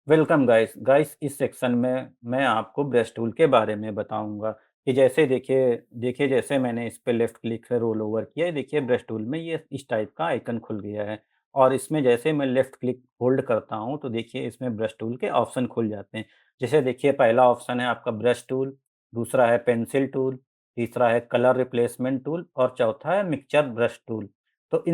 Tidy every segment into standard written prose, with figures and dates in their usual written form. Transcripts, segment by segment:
Welcome guys guys इस section में मैं आपको ब्रश टूल के बारे में बताऊंगा कि जैसे देखिए देखिए जैसे मैंने इस पे लेफ्ट क्लिक से रोल ओवर किया देखिए ब्रश टूल में ये इस टाइप का आइकन खुल गया है। और इसमें जैसे मैं लेफ्ट क्लिक होल्ड करता हूं तो देखिए इसमें ब्रश टूल के ऑप्शन खुल जाते हैं। जैसे देखिए पहला ऑप्शन है आपका ब्रश टूल, दूसरा है पेंसिल टूल, तीसरा है कलर रिप्लेसमेंट टूल और चौथा है मिक्सचर ब्रश टूल। तो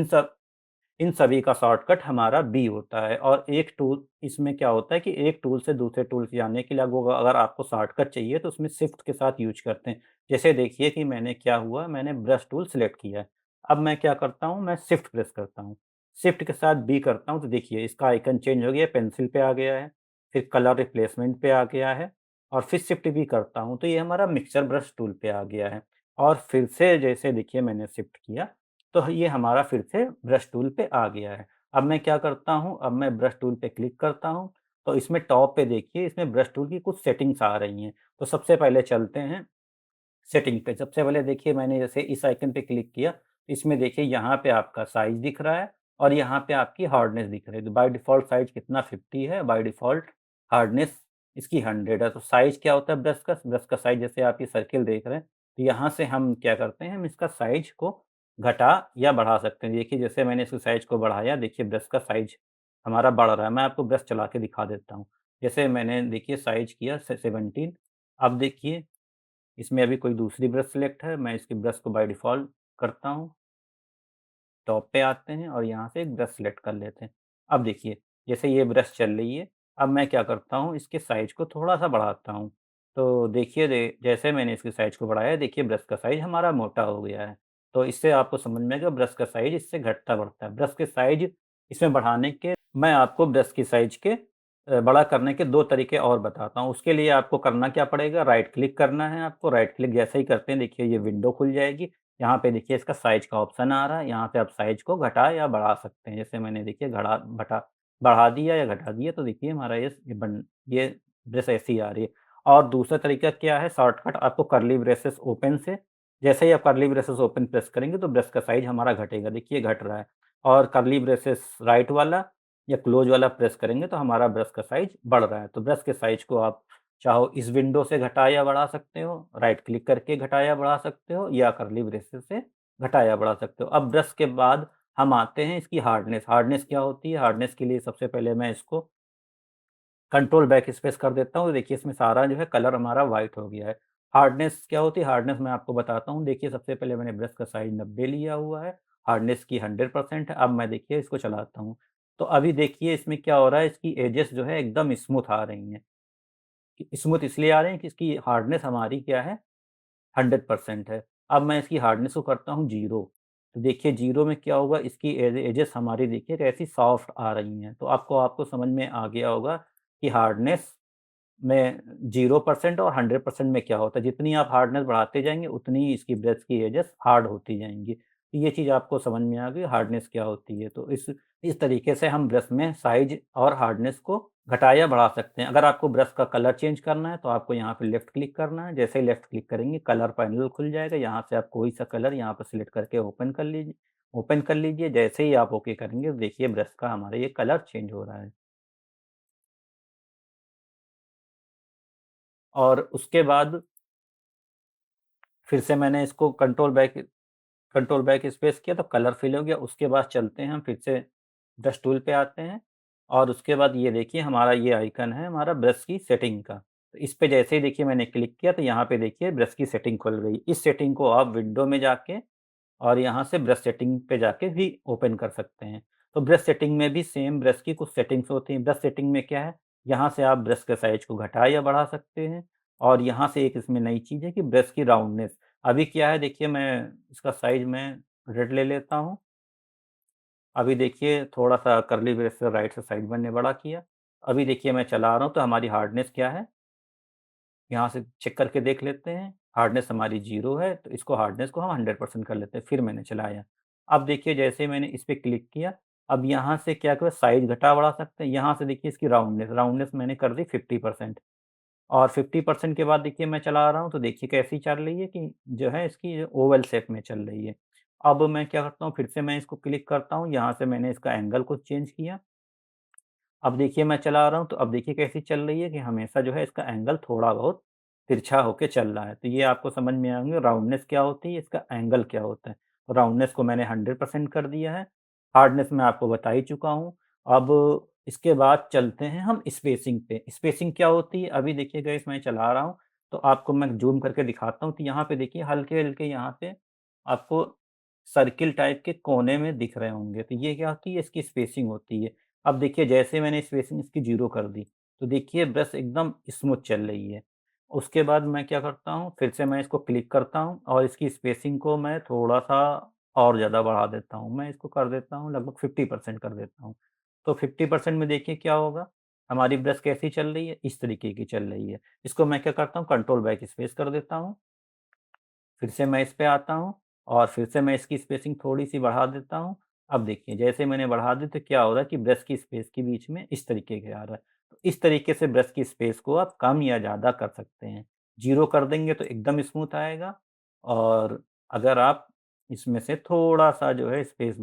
इन सभी का शॉर्टकट हमारा बी होता है। और एक टूल इसमें क्या होता है कि एक टूल से दूसरे टूल पे जाने के लिए अगर आपको शॉर्टकट चाहिए तो उसमें शिफ्ट के साथ यूज करते हैं। जैसे देखिए कि मैंने क्या हुआ, मैंने ब्रश टूल सेलेक्ट किया है। अब मैं क्या करता हूँ, मैं शिफ्ट प्रेस करता हूँ। शिफ्ट के साथ बी करता हूँ तो देखिए इसका आइकन चेंज हो गया, पेंसिल पे आ गया है, फिर कलर रिप्लेसमेंट पे आ गया है और फिर शिफ्ट भी करता हूँ तो ये हमारा मिक्सचर ब्रश टूल पे आ गया है। और फिर से जैसे देखिए मैंने शिफ्ट किया तो ये हमारा फिर से ब्रश टूल पे आ गया है। अब मैं क्या करता हूँ, अब मैं ब्रश टूल पे क्लिक करता हूँ, तो इसमें टॉप पे देखिए इसमें ब्रश टूल की कुछ सेटिंग्स आ रही हैं। तो सबसे पहले चलते हैं सेटिंग पे। सबसे पहले देखिए मैंने जैसे इस आइकन पे क्लिक किया, इसमें देखिए यहाँ पे आपका साइज़ दिख रहा है और यहाँ पे आपकी हार्डनेस दिख रही है। तो बाय डिफ़ॉल्ट साइज़ कितना 50 है, बाय डिफ़ॉल्ट हार्डनेस इसकी 100 है। तो साइज़ क्या होता है ब्रश का साइज़ जैसे आप ये सर्किल देख रहे हैं, तो यहाँ से हम क्या करते हैं, हम इसका साइज़ को घटा या बढ़ा सकते हैं। देखिए जैसे मैंने इसके साइज़ को बढ़ाया, देखिए ब्रश का साइज़ हमारा बढ़ रहा है। मैं आपको ब्रश चला के दिखा देता हूँ। जैसे मैंने देखिए साइज़ किया 17, अब देखिए इसमें अभी कोई दूसरी ब्रश सेलेक्ट है, मैं इसकी ब्रश को बाय डिफ़ॉल्ट करता हूँ, टॉप पे आते हैं और यहाँ से एक ब्रश सेलेक्ट कर लेते हैं। अब देखिए, जैसे ये ब्रश चल रही है, अब मैं क्या करता हूँ, इसके साइज़ को थोड़ा-सा बढ़ाता हूँ। तो देखिए जैसे मैंने इसके साइज़ को बढ़ाया, देखिए ब्रश का साइज़ हमारा मोटा हो गया है। तो इससे आपको समझ में आएगा ब्रश का साइज़ इससे घटता-बढ़ता है। ब्रश के साइज़ इसमें बढ़ाने के मैं आपको ब्रश की साइज़ के बड़ा करने के 2 तरीके और बताता हूँ। उसके लिए आपको करना क्या पड़ेगा, राइट क्लिक करना है आपको। राइट क्लिक जैसे ही करते हैं, देखिए ये विंडो खुल जाएगी। यहाँ पे देखिए इसका साइज़ का ऑप्शन आ रहा है, यहाँ पे आप साइज़ को घटा या बढ़ा सकते हैं। जैसे मैंने देखिए बढ़ा दिया या घटा दिया तो देखिए हमारा ये ब्रश ऐसी आ रही है। और दूसरा तरीका क्या है शॉर्टकट, आपको कर्ली ब्रेसेस ओपन से जैसे ही आप कर्ली ब्रेसेस ओपन प्रेस करेंगे तो ब्रश का साइज़ हमारा घटेगा, देखिए घट रहा है। और कर्ली ब्रेसेस राइट वाला या क्लोज़ वाला प्रेस करेंगे तो हमारा ब्रश का साइज़ बढ़ रहा है। तो ब्रश के साइज़ को आप चाहो इस विंडो से घटा या बढ़ा सकते हो, राइट क्लिक करके घटा या बढ़ा सकते हो या कर्ली ब्रेसेस से घटा या बढ़ा सकते हो। अब ब्रश के बाद हम आते हैं इसकी हार्डनेस। हार्डनेस क्या होती है? हार्डनेस के लिए सबसे पहले मैं इसको कंट्रोल बैक स्पेस कर देता हूँ, देखिए इसमें सारा जो है कलर हमारा व्हाइट हो गया है। हार्डनेस क्या होती है? हार्डनेस मैं आपको बताता हूँ। देखिए सबसे पहले मैंने ब्रश का साइज़ 90 लिया हुआ है, हार्डनेस की 100% है। अब मैं देखिए इसको चलाता हूँ, तो अभी देखिए इसमें क्या हो रहा है, इसकी एजेस जो है एकदम स्मूथ आ रही हैं। स्मूथ इसलिए आ रहे हैं कि इसकी हार्डनेस हमारी क्या है, 100% है। अब मैं इसकी हार्डनेस को करता हूँ 0, तो देखिए 0 में क्या होगा, इसकी एजेस हमारी देखिए कैसी सॉफ्ट आ रही हैं। तो आपको आपको समझ में आ गया होगा कि हार्डनेस में 0% और 100% में क्या होता है। जितनी आप हार्डनेस बढ़ाते जाएँगे उतनी ही इसकी ब्रश की एजेस हार्ड होती जाएँगी। तो ये चीज़ आपको समझ में आ गई हार्डनेस क्या होती है। तो इस तरीके से हम ब्रश में साइज़ और हार्डनेस को घटा या बढ़ा सकते हैं। अगर आपको ब्रश का कलर चेंज करना है तो आपको यहाँ पे लेफ्ट क्लिक करना है। जैसे ही लेफ्ट क्लिक करेंगे कलर पैनल खुल जाएगा। यहाँ से आप कोई सा कलर यहाँ पे सिलेक्ट करके ओपन कर लीजिए। जैसे ही आप ओके करेंगे तो देखिए ब्रश का हमारा ये कलर चेंज हो रहा है। और उसके बाद फिर से मैंने इसको कंट्रोल बैक स्पेस किया तो कलर फिल हो गया। उसके बाद चलते हैं हम फिर से ब्रश टूल पे आते हैं और उसके बाद ये देखिए हमारा ये आइकन है हमारा ब्रश की सेटिंग का। तो इस पे जैसे ही देखिए मैंने क्लिक किया तो यहाँ पे देखिए ब्रश की सेटिंग खुल गई। इस सेटिंग को आप विंडो में जाके और यहाँ से ब्रश सेटिंग पे जाके भी ओपन कर सकते हैं। तो ब्रश सेटिंग में भी सेम ब्रश की कुछ सेटिंग्स होती हैं। ब्रश सेटिंग में क्या है, यहाँ से आप ब्रश के साइज़ को घटा या बढ़ा सकते हैं और यहाँ से एक इसमें नई चीज़ है कि ब्रश की राउंडनेस। अभी क्या है देखिए मैं इसका साइज़ मैं रेड ले लेता हूँ। अभी देखिए थोड़ा-सा कर्ली ब्रश से राइट से साइड मैंने बड़ा किया। अभी देखिए मैं चला रहा हूँ तो हमारी हार्डनेस क्या है, यहाँ से चेक करके देख लेते हैं। हार्डनेस हमारी 0 है, तो इसको हार्डनेस को हम 100% कर लेते हैं। फिर मैंने चलाया। अब देखिए जैसे ही मैंने इस पे क्लिक किया, अब यहाँ से क्या करें साइज़ घटा-बढ़ा सकते हैं। यहाँ से देखिए इसकी राउंडनेस मैंने कर दी 50% और 50% के बाद देखिए मैं चला रहा हूँ, तो देखिए कैसी चल रही है कि जो है इसकी ओवल शेप में चल रही है। अब मैं क्या करता हूँ, फिर से मैं इसको क्लिक करता हूँ, यहाँ से मैंने इसका एंगल को चेंज किया अब देखिए मैं चला रहा हूँ, तो अब देखिए कैसी चल रही है कि हमेशा जो है इसका एंगल थोड़ा बहुत तिरछा होके चल रहा है। तो ये आपको समझ में आएँगे राउंडनेस क्या होती है, इसका एंगल क्या होता है। तो राउंडनेस को मैंने 100% कर दिया है, हार्डनेस मैं आपको बता ही चुका हूँ। अब इसके बाद चलते हैं हम स्पेसिंग पे। स्पेसिंग क्या होती है, अभी देखिए गाइस मैं चला रहा हूँ, तो आपको मैं ज़ूम करके दिखाता हूँ। तो यहाँ पे देखिए हल्के-हल्के यहाँ पे आपको सर्किल टाइप के कोने में दिख रहे होंगे। तो ये क्या होती है, इसकी स्पेसिंग होती है। अब देखिए जैसे मैंने स्पेसिंग इसकी 0 कर दी, तो देखिए ब्रश एकदम स्मूथ चल रही है। उसके बाद मैं क्या करता हूँ, फिर से मैं इसको क्लिक करता हूँ और इसकी स्पेसिंग को मैं थोड़ा-सा और ज़्यादा बढ़ा देता हूँ। मैं इसको कर देता हूँ लगभग 50% कर देता हूँ। तो 50% में देखिए क्या होगा, हमारी ब्रश कैसी चल रही है, इस तरीके की चल रही है। इसको मैं क्या करता हूँ, कंट्रोल बैक स्पेस कर देता हूँ। फिर से मैं इस पे आता हूँ और फिर से मैं इसकी स्पेसिंग थोड़ी-सी बढ़ा देता हूँ। अब देखिए जैसे मैंने बढ़ा दी तो क्या हो रहा है कि ब्रश की स्पेस के बीच में इस तरीके के आ रहा है। तो इस तरीके से ब्रश की स्पेस को आप कम या ज़्यादा कर सकते हैं। 0 कर देंगे तो एकदम स्मूथ आएगा और अगर आप इसमें से थोड़ा-सा जो है स्पेस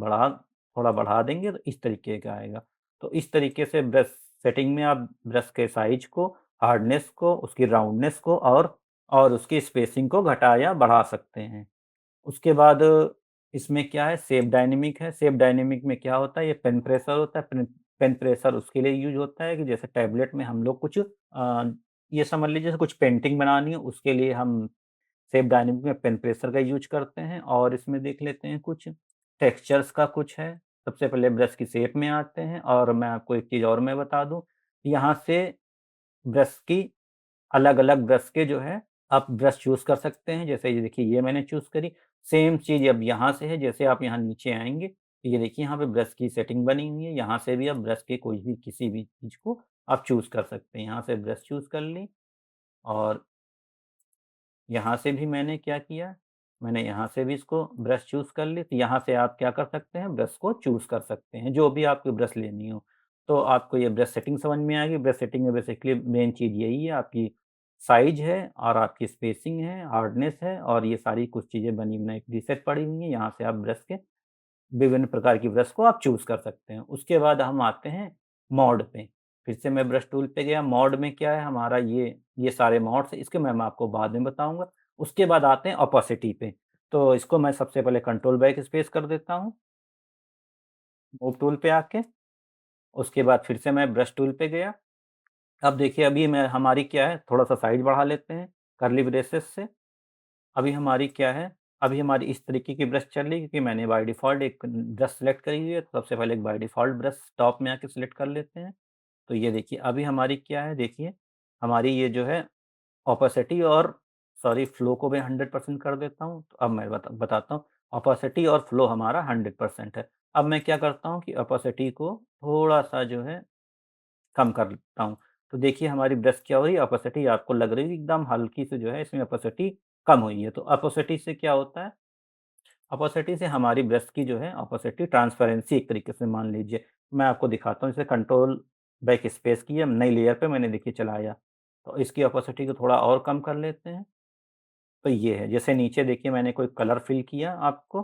थोड़ा बढ़ा देंगे तो इस तरीके का आएगा। तो इस तरीके से ब्रश सेटिंग में आप ब्रश के साइज़ को, हार्डनेस को, उसकी राउंडनेस को और उसकी स्पेसिंग को घटा या बढ़ा सकते हैं। उसके बाद इसमें क्या है, शेप डायनामिक है। शेप डायनामिक में क्या होता है, ये पेन प्रेशर होता है। पेन प्रेशर उसके लिए यूज़ होता है कि जैसे टैबलेट में हम लोग कुछ ये समझ लीजिए जैसे कुछ पेंटिंग बनानी है, उसके लिए हम शेप डायनामिक में पेन प्रेशर का यूज़ करते हैं। और इसमें देख लेते हैं कुछ टेक्सचर्स का कुछ है। सबसे पहले ब्रश की शेप में आते हैं और मैं आपको एक चीज़ और मैं बता दूँ, यहाँ से ब्रश की अलग-अलग ब्रश के जो है आप ब्रश चूज़ कर सकते हैं। जैसे ये देखिए ये मैंने चूज़ करी। सेम चीज़ अब यहाँ से है, जैसे आप यहाँ नीचे आएँगे, तो ये देखिए यहाँ पे ब्रश की सेटिंग बनी हुई है। यहाँ से भी आप ब्रश के कोई भी किसी भी चीज़ को आप चूज़ कर सकते हैं। यहाँ से ब्रश चूज़ कर ली और यहाँ से भी मैंने क्या किया, मैंने यहाँ से भी इसको ब्रश चूज़ कर ली। तो यहाँ से आप क्या कर सकते हैं, ब्रश को चूज़ कर सकते हैं, जो भी आपको ब्रश लेनी हो। तो आपको ये ब्रश सेटिंग समझ में आ गई। ब्रश सेटिंग में बेसिकली मेन चीज़ यही है, आपकी साइज़ है और आपकी स्पेसिंग है, हार्डनेस है और ये सारी कुछ चीज़ें बनी बनाई प्रीसेट पड़ी हुई हैं। यहाँ से आप ब्रश के विभिन्न प्रकार की ब्रश को आप चूज़ कर सकते हैं। उसके बाद हम आते हैं मोड पे। फिर से मैं ब्रश टूल पे गया, मोड में क्या है हमारा ये सारे मोड्स हैं, इसके मैं आपको बाद में बताऊँगा। उसके बाद आते हैं ओपेसिटी पे। तो इसको मैं सबसे पहले कंट्रोल बैक स्पेस कर देता हूँ, मूव टूल पे आके। उसके बाद फिर से मैं ब्रश टूल पे गया। अब देखिए अभी मैं हमारी क्या है, थोड़ा-सा साइज़ बढ़ा लेते हैं कर्ली ब्रेसेस से। अभी हमारी क्या है, अभी हमारी इस तरीके की ब्रश चल रही है क्योंकि मैंने बाय डिफ़ॉल्ट एक ब्रश सेलेक्ट करी हुई है। तो सबसे पहले एक बाय डिफ़ॉल्ट ब्रश टॉप में आके सेलेक्ट कर लेते हैं। तो ये देखिए अभी हमारी क्या है, देखिए हमारी ये जो है ओपेसिटी और सॉरी फ्लो को मैं 100% कर देता हूँ। तो अब मैं बताता हूँ, ओपेसिटी और फ्लो हमारा 100% है। अब मैं क्या करता हूँ कि ओपेसिटी को थोड़ा-सा जो है कम कर लेता हूँ। तो देखिए हमारी ब्रश क्या हो रही है, ओपेसिटी आपको लग रही है एकदम हल्की सी जो है इसमें ओपेसिटी कम हुई है। तो ओपेसिटी से क्या होता है, ओपेसिटी से हमारी ब्रश की जो है ओपेसिटी ट्रांसपेरेंसी एक तरीके से मान लीजिए। मैं आपको दिखाता हूँ, जैसे कंट्रोल बैक स्पेस किया, नई लेयर पे मैंने देखिए चलाया। तो इसकी ओपेसिटी को थोड़ा और कम कर लेते हैं। तो ये है, जैसे नीचे देखिए मैंने कोई कलर फिल किया आपको,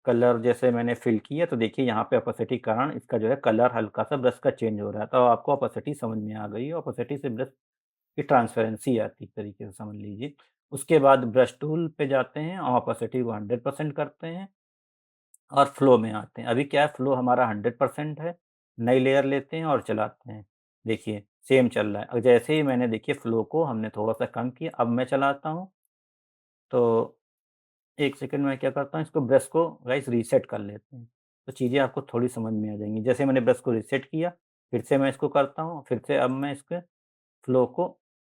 कलर जैसे मैंने फिल किया तो देखिए यहाँ पे ओपेसिटी के कारण इसका जो है कलर हल्का-सा ब्रश का चेंज हो रहा है। तो आपको ओपेसिटी समझ में आ गई है, ओपेसिटी से ब्रश की ट्रांसपेरेंसी आती है एक तरीके से समझ लीजिए। उसके बाद ब्रश टूल पे जाते हैं और ओपेसिटी को 100% करते हैं और फ्लो में आते हैं। अभी क्या है, फ्लो हमारा 100% है, नई लेयर लेते हैं और चलाते हैं। देखिए सेम चल रहा है। और जैसे ही मैंने देखिए फ्लो को हमने थोड़ा-सा कम किया, अब मैं चलाता हूँ, तो 1 सेकंड में क्या करता हूँ, इसको ब्रश को गाइस रीसेट कर लेते हैं। तो चीज़ें आपको थोड़ी समझ में आ जाएँगी। जैसे मैंने ब्रश को रीसेट किया, फिर से मैं इसको करता हूँ, फिर से अब मैं इसके फ्लो को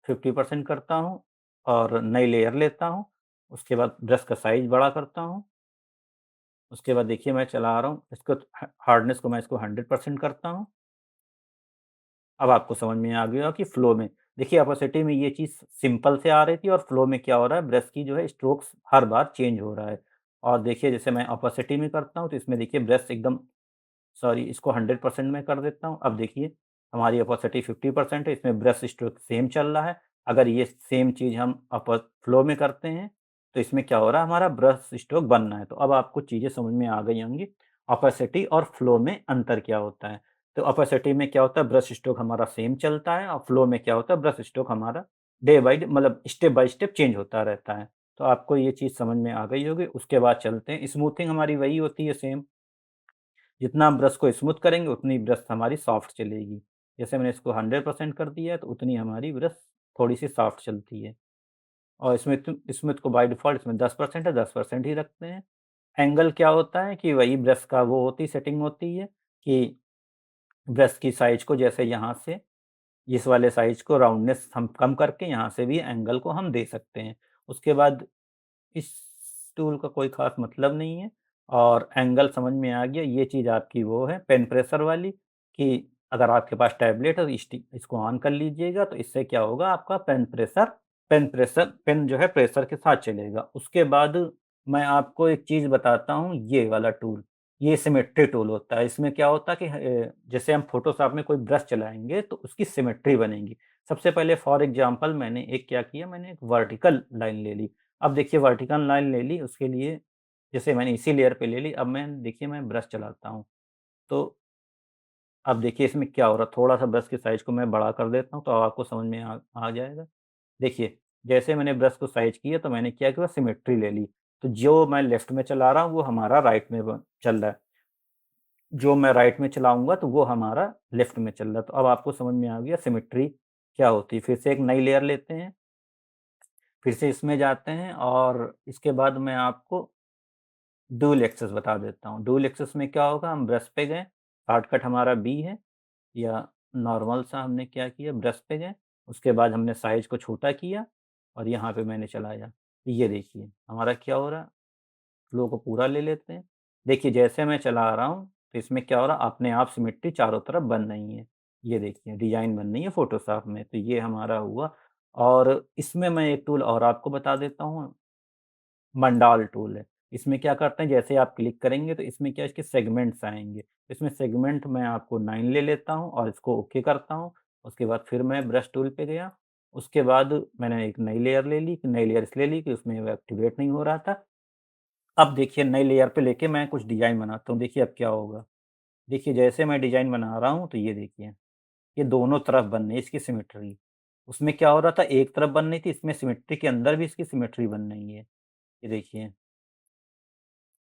50% करता हूँ और नई लेयर लेता हूँ। उसके बाद ब्रश का साइज़ बड़ा करता हूँ। उसके बाद देखिए मैं चला रहा हूँ, इसको हार्डनेस को मैं इसको 100% करता हूँ। अब आपको समझ में आ गया होगा कि फ्लो में देखिए ओपेसिटी में ये चीज़ सिंपल से आ रही थी और फ्लो में क्या हो रहा है, ब्रश की जो है स्ट्रोक्स हर बार चेंज हो रहा है। और देखिए जैसे मैं ओपेसिटी में करता हूँ तो इसमें देखिए ब्रश एकदम सॉरी इसको 100% में कर देता हूँ। अब देखिए हमारी ओपेसिटी 50% है, इसमें ब्रश स्ट्रोक सेम चल रहा है। अगर ये सेम चीज़ हम फ्लो में करते हैं, तो इसमें क्या हो रहा है, हमारा ब्रश स्ट्रोक बन रहा है। तो अब आपको चीज़ें समझ में आ गई होंगी, ओपेसिटी और फ्लो में अंतर क्या होता है। तो ओपेसिटी में क्या होता है, ब्रश स्ट्रोक हमारा सेम चलता है और फ्लो में क्या होता है, ब्रश स्ट्रोक हमारा डे बाय डे मतलब स्टेप बाय स्टेप चेंज होता रहता है। तो आपको ये चीज़ समझ में आ गई होगी। उसके बाद चलते हैं, स्मूथिंग हमारी वही होती है सेम। जितना हम ब्रश को स्मूथ करेंगे उतनी ब्रश हमारी सॉफ्ट चलेगी। जैसे मैंने इसको 100% कर दिया है तो उतनी हमारी ब्रश थोड़ी-सी सॉफ्ट चलती है। और स्मिथ को बाय डिफ़ॉल्ट इसमें 10% है, 10% ही रखते हैं। एंगल क्या होता है कि वही ब्रश का वो होती सेटिंग होती है कि ब्रश की साइज़ को जैसे यहाँ से इस वाले साइज़ को राउंडनेस हम कम करके यहाँ से भी एंगल को हम दे सकते हैं। उसके बाद इस टूल का कोई ख़ास मतलब नहीं है और एंगल समझ में आ गया। ये चीज़ आपकी वो है पेन प्रेशर वाली कि अगर आपके पास टैबलेट है तो इसको ऑन कर लीजिएगा तो इससे क्या होगा आपका पेन जो है प्रेशर के साथ चलेगा। उसके बाद मैं आपको एक चीज़ बताता हूँ ये वाला टूल, ये सिमेट्री टूल होता है। इसमें क्या होता है कि जैसे हम फ़ोटोशॉप में कोई ब्रश चलाएँगे तो उसकी सिमेट्री बनेगी। सबसे पहले फॉर एग्ज़ाम्पल मैंने एक क्या किया, मैंने एक वर्टिकल लाइन ले ली। अब देखिए वर्टिकल लाइन ले ली, उसके लिए जैसे मैंने इसी लेयर पे ले ली, अब मैं ब्रश चलाता हूँ। तो अब देखिए इसमें क्या हो रहा है, थोड़ा-सा ब्रश के साइज़ को मैं बड़ा कर देता हूँ, तो अब आपको समझ में आ जाएगा। देखिए, जैसे मैंने ब्रश को साइज़ किया तो मैंने क्या किया, सिमेट्री ले ली। तो जो मैं लेफ्ट में चला रहा हूँ वो हमारा राइट में ब चल रहा है। जो मैं राइट में चलाऊँगा तो वो हमारा लेफ्ट में चल रहा है। तो अब आपको समझ में आ गया सिमेट्री क्या होती है। फिर से एक नई लेयर लेते हैं, फिर से इसमें जाते हैं और इसके बाद मैं आपको डुअल एक्सेस बता देता हूँ। डुअल एक्सेस में क्या होगा, हम ब्रश पे गए, शॉर्टकट हमारा बी है या नॉर्मल सा हमने क्या किया, ब्रश पे गए, उसके बाद हमने साइज़ को छोटा किया और यहाँ पे मैंने चलाया। ये देखिए हमारा क्या हो रहा है, फ्लो को पूरा ले लेते हैं। देखिए जैसे मैं चला रहा हूँ, तो इसमें क्या हो रहा है, अपने आप सिमेट्री चारों तरफ बन रही है। ये देखिए डिज़ाइन बन रही है फ़ोटोशॉप में, तो ये हमारा हुआ। और इसमें मैं एक टूल और आपको बता देता हूँ, मंडाल टूल है। इसमें क्या करते हैं, जैसे आप क्लिक करेंगे तो इसमें क्या है, इसके सेगमेंट्स आएँगे। इसमें सेगमेंट मैं आपको 9 ले लेता हूँ और इसको ओके करता हूँ। उसके बाद फिर मैं ब्रश टूल पे गया। उसके बाद मैंने एक नई लेयर ले ली, नई लेयर इसलिए ली कि उसमें वो एक्टिवेट नहीं हो रहा था। अब देखिए नई लेयर पे लेके मैं कुछ डिज़ाइन बनाता हूँ, देखिए अब क्या होगा। देखिए जैसे मैं डिज़ाइन बना रहा हूँ तो ये देखिए, ये दोनों तरफ बन रही है इसकी सिमेट्री। उसमें क्या हो रहा था, एक तरफ बन रही थी, इसमें सिमेट्री के अंदर भी इसकी सिमेट्री बन रही है। ये देखिए।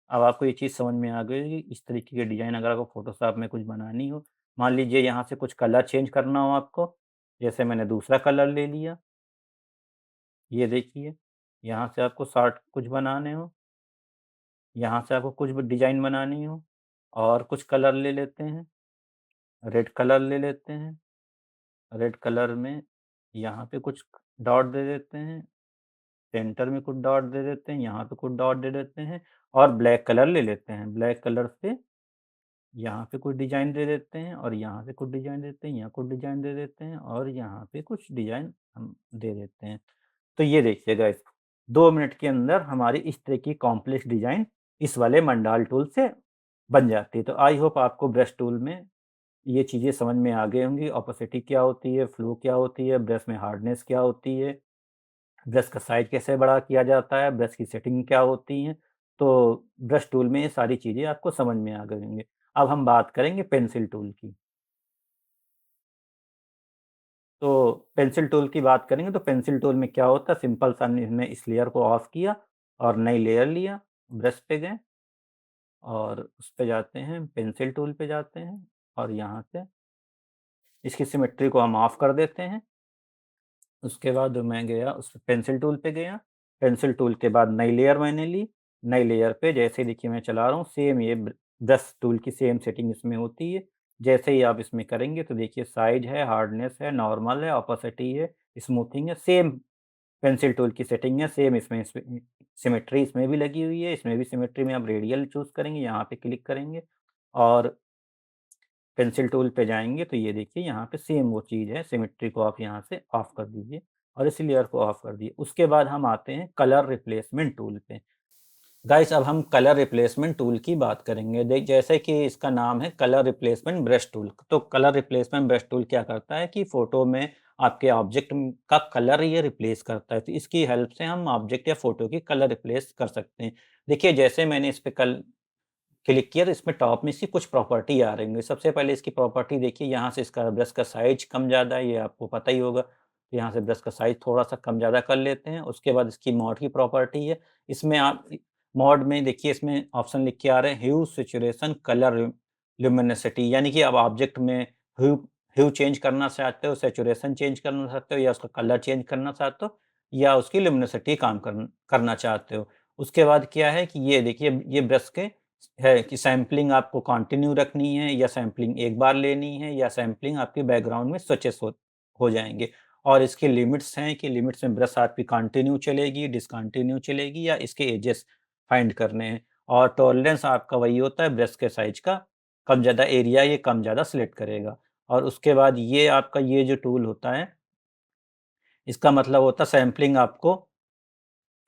अब आपको ये चीज़ समझ में आ गई होगी, इस तरीके की डिज़ाइन अगर आपको फ़ोटोशॉप में कुछ बनानी हो, मान लीजिए यहाँ से कुछ कलर चेंज करना हो आपको, जैसे मैंने दूसरा कलर ले लिया, ये देखिए, यहाँ से आपको शॉर्ट कुछ बनाने हो, यहाँ से आपको कुछ भी डिज़ाइन बनानी हो और कुछ कलर ले लेते हैं, रेड कलर ले लेते हैं, रेड कलर में यहाँ पे कुछ डॉट दे देते हैं, सेंटर में कुछ डॉट दे देते हैं, यहाँ पे कुछ डॉट दे देते हैं और ब्लैक कलर ले लेते हैं। ब्लैक कलर से यहाँ पे कुछ डिज़ाइन दे देते हैं और यहाँ पे कुछ डिज़ाइन देते हैं, यहाँ कुछ डिज़ाइन दे देते हैं और यहाँ पे कुछ डिज़ाइन हम दे देते हैं। तो ये देखिए गाइस, 2 मिनट के अंदर हमारी इस तरह की कॉम्प्लेक्स डिज़ाइन इस वाले मंडाल टूल से बन जाती है। तो आई होप आपको ब्रश टूल में ये चीज़ें समझ में आ गई होंगी, ओपेसिटी क्या होती है, फ्लो क्या होती है, ब्रश में हार्डनेस क्या होती है, ब्रश का साइज़ कैसे बड़ा किया जाता है, ब्रश की सेटिंग क्या होती हैं। तो ब्रश टूल में ये सारी चीज़ें आपको समझ में आ गई होंगी। अब हम बात करेंगे पेंसिल टूल की। तो पेंसिल टूल की बात करेंगे तो पेंसिल टूल में क्या होता है, सिंपल सा हमने इस लेयर को ऑफ किया और नई लेयर लिया, ब्रश पे गए और उस पे जाते हैं, पेंसिल टूल पे जाते हैं और यहाँ से इसकी सिमेट्री को हम ऑफ कर देते हैं। उसके बाद मैं गया उस पेंसिल टूल पे गया, पेंसिल टूल के बाद नई लेयर मैंने ली, नई लेयर पे जैसे ही देखिए मैं चला रहा हूँ सेम ये ब्रश टूल की सेम सेटिंग इसमें होती है। जैसे ही आप इसमें करेंगे तो देखिए साइज़ है, हार्डनेस है, नॉर्मल है, ओपेसिटी है, स्मूथिंग है, सेम पेंसिल टूल की सेटिंग है, सेम इसमें सिमेट्री इसमें भी लगी हुई है, इसमें भी सिमेट्री में आप रेडियल चूज़ करेंगे, यहाँ पे क्लिक करेंगे और पेंसिल टूल पे जाएँगे तो ये देखिए यहाँ पे सेम वो चीज़ है, सिमेट्री को आप यहाँ से ऑफ कर दीजिए और इस लेयर को ऑफ कर दिए। उसके बाद हम आते हैं कलर रिप्लेसमेंट टूल पे। गाइस अब हम कलर रिप्लेसमेंट टूल की बात करेंगे। जैसे कि इसका नाम है कलर रिप्लेसमेंट ब्रश टूल। तो कलर रिप्लेसमेंट ब्रश टूल क्या करता है कि फ़ोटो में आपके ऑब्जेक्ट का कलर ये रिप्लेस करता है। तो इसकी हेल्प से हम ऑब्जेक्ट या फ़ोटो की कलर रिप्लेस कर सकते हैं। देखिए जैसे मैंने इस पे कल क्लिक किया तो इसमें टॉप में इसकी कुछ प्रॉपर्टी आ रही होंगी। सबसे पहले इसकी प्रॉपर्टी देखिए, यहाँ से इसका ब्रश का साइज़ कम-ज़्यादा है, ये आपको पता ही होगा। तो यहाँ से ब्रश का साइज़ थोड़ा-सा कम-ज़्यादा कर लेते हैं। उसके बाद इसकी मोड की प्रॉपर्टी है। इसमें आप मोड में देखिए, इसमें ऑप्शन लिख के आ रहे हैं ह्यू, सैचुरेशन, कलर, ल्यूमिनेसिटी, यानी कि अब ऑब्जेक्ट में ह्यू ह्यू चेंज करना चाहते हो, सैचुरेशन चेंज करना चाहते हो, या उसका कलर चेंज करना चाहते हो, या उसकी ल्यूमिनेसिटी काम करना चाहते हो। उसके बाद क्या है कि ये देखिए, ये ब्रश के है कि सैंपलिंग आपको कंटिन्यू रखनी है, या सैंपलिंग एक बार लेनी है, या सैंपलिंग आपके बैकग्राउंड में स्विचेस हो जाएँगे। और इसकी लिमिट्स हैं कि लिमिट्स में ब्रश आपकी कंटिन्यू चलेगी, डिसकंटिन्यू चलेगी, या इसके एजेस फाइंड करने हैं। और टॉलरेंस आपका वही होता है ब्रश के साइज़ का, कम ज़्यादा एरिया ये कम ज़्यादा सिलेक्ट करेगा। और उसके बाद ये आपका ये जो टूल होता है, इसका मतलब होता है सैंपलिंग आपको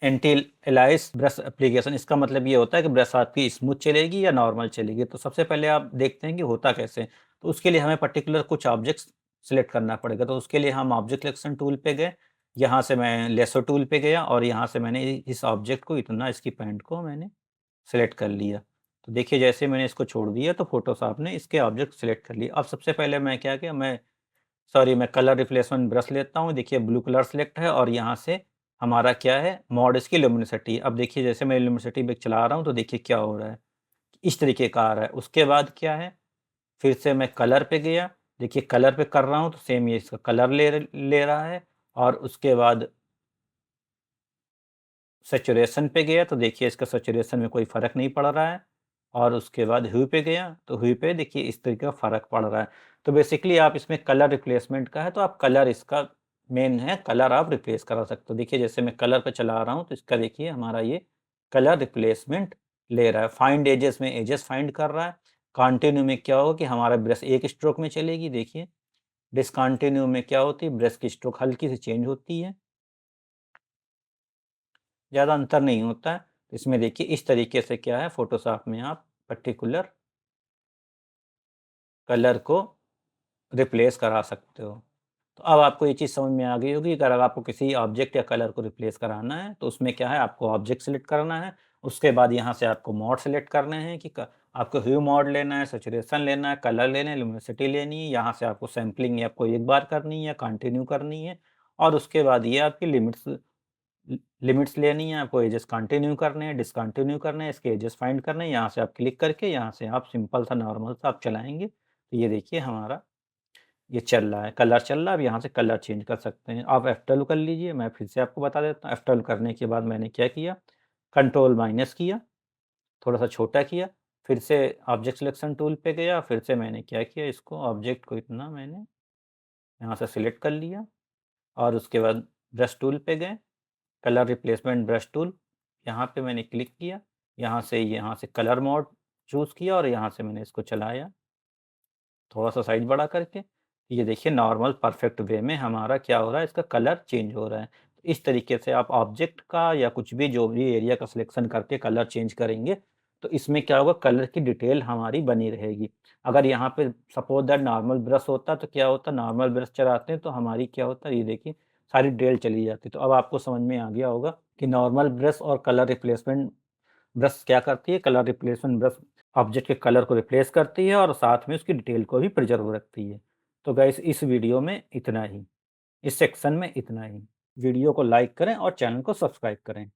एंटी एलाइज ब्रश एप्लीकेशन। इसका मतलब ये होता है कि ब्रश आपकी स्मूथ चलेगी या नॉर्मल चलेगी। तो सबसे पहले आप देखते हैं कि होता कैसे है। तो उसके लिए हमें पर्टिकुलर कुछ ऑब्जेक्ट्स सिलेक्ट करना पड़ेगा। तो उसके लिए हम ऑब्जेक्ट सिलेक्शन टूल पे गए, यहाँ से मैं लेसो टूल पे गया, और यहाँ से मैंने इस ऑब्जेक्ट को, इतना इसकी पैंट को मैंने सेलेक्ट कर लिया। तो देखिए, जैसे मैंने इसको छोड़ दिया तो फ़ोटोशॉप ने इसके ऑब्जेक्ट सेलेक्ट कर लिए। अब सबसे पहले मैं क्या किया, मैं कलर रिप्लेसमेंट ब्रश लेता हूँ। देखिए, ब्लू कलर सेलेक्ट है, और यहाँ से हमारा क्या है, मोड इसकी ल्यूमिनेसिटी। अब देखिए, जैसे मैं ल्यूमिनेसिटी पे चला रहा हूँ तो देखिए क्या हो रहा है, इस तरीके का आ रहा है। उसके बाद क्या है, फिर से मैं कलर पे गया। देखिए, कलर पे कर रहा हूँ तो सेम ये इसका कलर ले रहा है। और उसके बाद सैचुरेशन पे गया तो देखिए, इसका सैचुरेशन में कोई फ़र्क नहीं पड़ रहा है। और उसके बाद ह्यू पे गया तो ह्यू पे देखिए इस तरीके का फ़र्क पड़ रहा है। तो बेसिकली आप इसमें कलर रिप्लेसमेंट का है, तो आप कलर इसका मेन है, कलर आप रिप्लेस करा सकते हो। देखिए, जैसे मैं कलर पे चला रहा हूँ तो इसका देखिए हमारा ये कलर रिप्लेसमेंट ले रहा है। फाइंड एजेस में एजेस फाइंड कर रहा है। कंटिन्यू में क्या होगा कि हमारा ब्रश एक स्ट्रोक में चलेगी देखिए। डिसकंटिन्यू में क्या होती है, ब्रश की स्ट्रोक हल्की सी चेंज होती है, ज़्यादा अंतर नहीं होता है। तो इसमें देखिए इस तरीके से क्या है, फ़ोटोशॉप में आप पर्टिकुलर कलर को रिप्लेस करा सकते हो। तो अब आपको ये चीज़ समझ में आ गई होगी कि अगर आपको किसी ऑब्जेक्ट या कलर को रिप्लेस कराना है, तो उसमें क्या है, आपको ऑब्जेक्ट सेलेक्ट करना है। उसके बाद यहाँ से आपको मोड सेलेक्ट करने हैं कि आपको ह्यू मोड लेना है, सैचुरेशन लेना है, कलर लेना है, लुमिनिसिटी लेनी है। यहाँ से आपको सैंपलिंग आपको एक बार करनी है या कंटिन्यू करनी है। और उसके बाद ये आपकी लिमिट्स लेनी है, आपको एजेस कंटिन्यू करने हैं, डिसकंटिन्यू करने हैं, इसके एजेस फाइंड करने हैं। यहाँ से आप क्लिक करके यहाँ से आप सिंपल सा नॉर्मल सा आप चलाएँगे, तो ये देखिए हमारा ये चल रहा है, कलर चल रहा है। अब यहाँ से कलर चेंज कर सकते हैं। आप F12 कर लीजिए, मैं फिर से आपको बता देता हूँ। F12 करने के बाद मैंने क्या किया, कंट्रोल माइनस किया, थोड़ा-सा छोटा किया, फिर से ऑब्जेक्ट सिलेक्शन टूल पे गया, फिर से मैंने क्या किया, इसको ऑब्जेक्ट को इतना मैंने यहाँ से सिलेक्ट कर लिया, और उसके बाद ब्रश टूल पे गए, कलर रिप्लेसमेंट ब्रश टूल, यहाँ पे मैंने क्लिक किया, यहाँ से कलर मोड चूज़ किया, और यहाँ से मैंने इसको चलाया, थोड़ा-सा साइज़ बड़ा करके। ये देखिए नॉर्मल परफेक्ट वे में हमारा क्या हो रहा है, इसका कलर चेंज हो रहा है। इस तरीके से आप ऑब्जेक्ट का या कुछ भी जो भी एरिया का सिलेक्शन करके कलर चेंज करेंगे, तो इसमें क्या होगा, कलर की डिटेल हमारी बनी रहेगी। अगर यहाँ पे सपोज़ दैट नॉर्मल ब्रश होता तो क्या होता, नॉर्मल ब्रश चलाते हैं तो हमारी क्या होता है, ये देखिए सारी डिटेल चली जाती। तो अब आपको समझ में आ गया होगा कि नॉर्मल ब्रश और कलर रिप्लेसमेंट ब्रश क्या करती है, कलर रिप्लेसमेंट ब्रश ऑब्जेक्ट के कलर को रिप्लेस करती है, और साथ में उसकी डिटेल को भी प्रिजर्व रखती है। तो गाइस, इस वीडियो में इतना ही, इस सेक्शन में इतना ही। वीडियो को लाइक करें और चैनल को सब्सक्राइब करें।